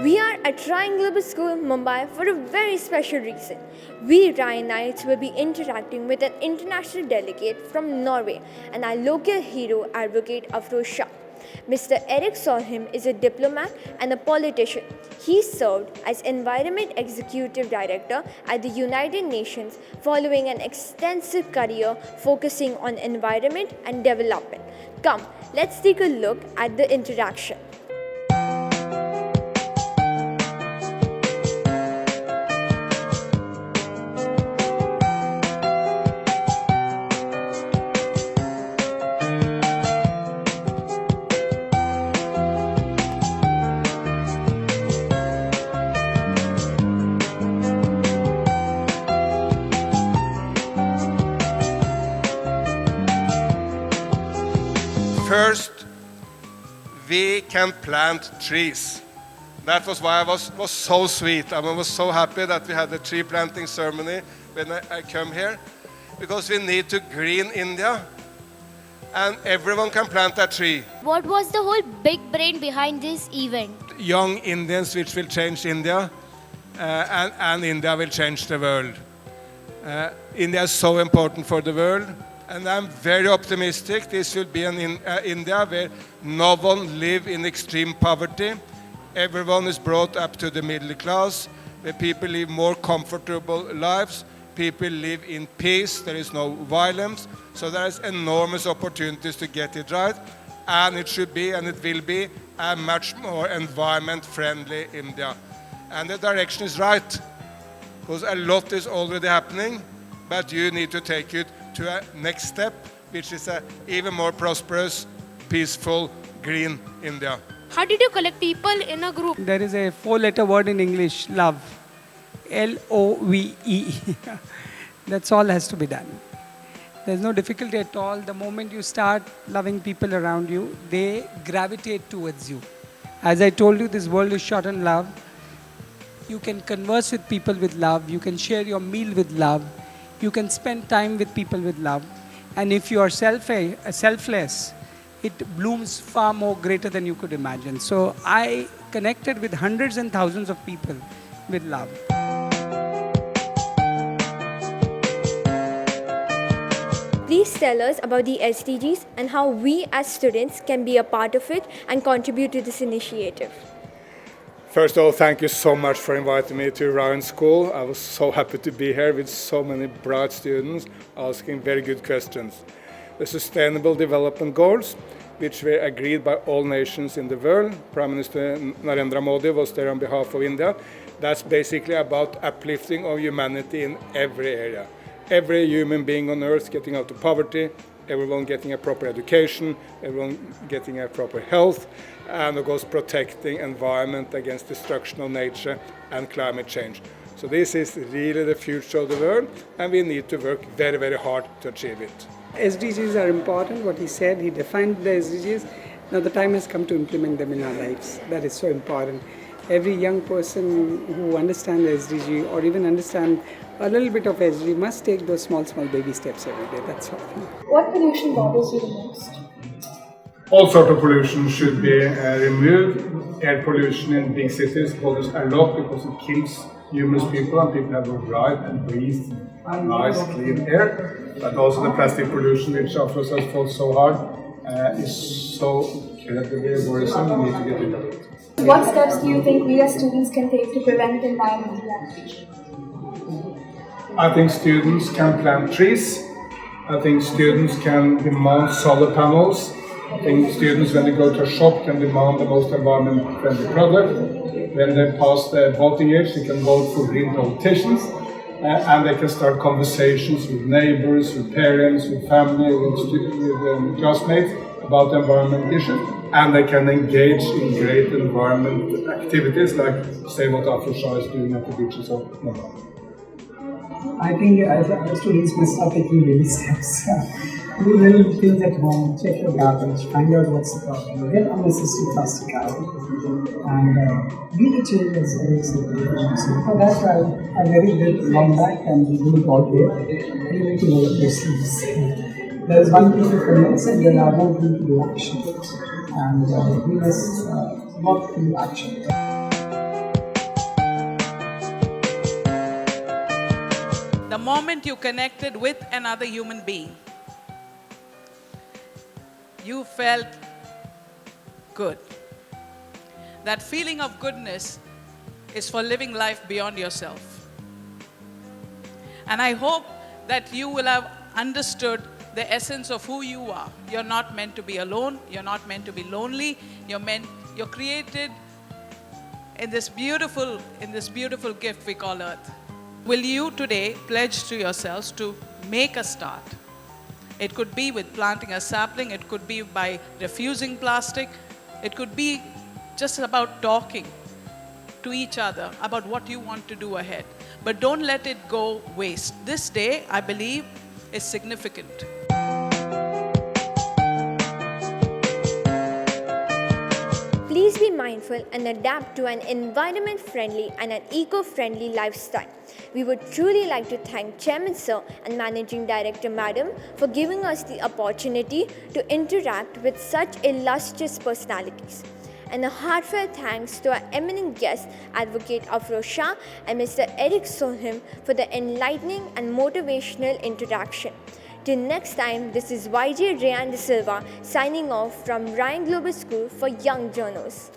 We are at Ryan Global School in Mumbai for a very special reason. We Ryanites will be interacting with an international delegate from Norway and our local hero advocate Afroz Shah. Mr. Erik Solheim is a diplomat and a politician. He served as Environment Executive Director at the United Nations following an extensive career focusing on environment and development. Come, let's take a look at the interaction. First, we can plant trees. That was why I was so sweet. I was so happy that we had a tree planting ceremony when I come here, because we need to green India, and everyone can plant a tree. What was the whole big brain behind this event? Young Indians which will change India, and India will change the world. India is so important for the world. And I'm very optimistic this will be an India where no one lives in extreme poverty. Everyone is brought up to the middle class, where people live more comfortable lives. People live in peace, there is no violence. So there is enormous opportunities to get it right. And it should be, and it will be, a much more environment-friendly India. And the direction is right, because a lot is already happening, but you need to take it to a next step, which is an even more prosperous, peaceful, green India. How did you collect people in a group? There is a 4-letter word in English, love. L-O-V-E. That's all has to be done. There's no difficulty at all. The moment you start loving people around you, they gravitate towards you. As I told you, this world is short on love. You can converse with people with love. You can share your meal with love. You can spend time with people with love. And if you are selfless, it blooms far more greater than you could imagine. So I connected with hundreds and thousands of people with love. Please tell us about the SDGs and how we as students can be a part of it and contribute to this initiative. First of all, thank you so much for inviting me to Ryan School. I was so happy to be here with so many bright students asking very good questions. The Sustainable Development Goals, which were agreed by all nations in the world. Prime Minister Narendra Modi was there on behalf of India. That's basically about uplifting of humanity in every area. Every human being on earth getting out of poverty, everyone getting a proper education, everyone getting a proper health, and of course protecting environment against destruction of nature and climate change. So this is really the future of the world, and we need to work very, very hard to achieve it. SDGs are important. What he said, he defined the SDGs. Now the time has come to implement them in our lives. That is so important. Every young person who understands SDG or even understand a little bit of SDG must take those small baby steps every day. That's all. What pollution bothers you the most? All sorts of pollution should be removed. Air pollution in big cities bothers a lot because it kills numerous people, and people have the right to breathe nice, clean air. But also the plastic pollution, which Afroz has fought so hard, is so incredibly worrisome. We need to get rid of it. What steps do you think we as students can take to prevent environmental damage? I think students can plant trees. I think students can demand solar panels. I think students, when they go to a shop, can demand the most environment-friendly product. When they pass the voting age, they can vote for green politicians. And they can start conversations with neighbors, with parents, with family, with classmates about environment issues. And they can engage in great environment activities, like say what Afroz Shah is doing at the beaches of Mumbai. I think as students must start taking baby steps. Do little things at home, check your garbage, find out what's the problem, get unnecessary plastic out, and be the change as Erik said. So for that, I very big long back and we do all here. You need to know the persons. There is one piece of comments and then I want you to do action. And we must work to do action. the moment you connected with another human being, you felt good. That feeling of goodness is for living life beyond yourself. And I hope that you will have understood the essence of who you are. You're not meant to be alone. You're not meant to be lonely. You're created in this beautiful gift we call Earth. Will you today pledge to yourselves to make a start? It could be with planting a sapling. It could be by refusing plastic. It could be just about talking to each other about what you want to do ahead. But don't let it go waste. This day, I believe, is significant. Please be mindful and adapt to an environment-friendly and an eco-friendly lifestyle. We would truly like to thank Chairman Sir and Managing Director Madam for giving us the opportunity to interact with such illustrious personalities. And a heartfelt thanks to our eminent guests, Advocate Afroz Shah and Mr. Erik Solheim, for the enlightening and motivational interaction. Till next time, this is YJ Rayan De Silva signing off from Ryan Global School for Young Journals.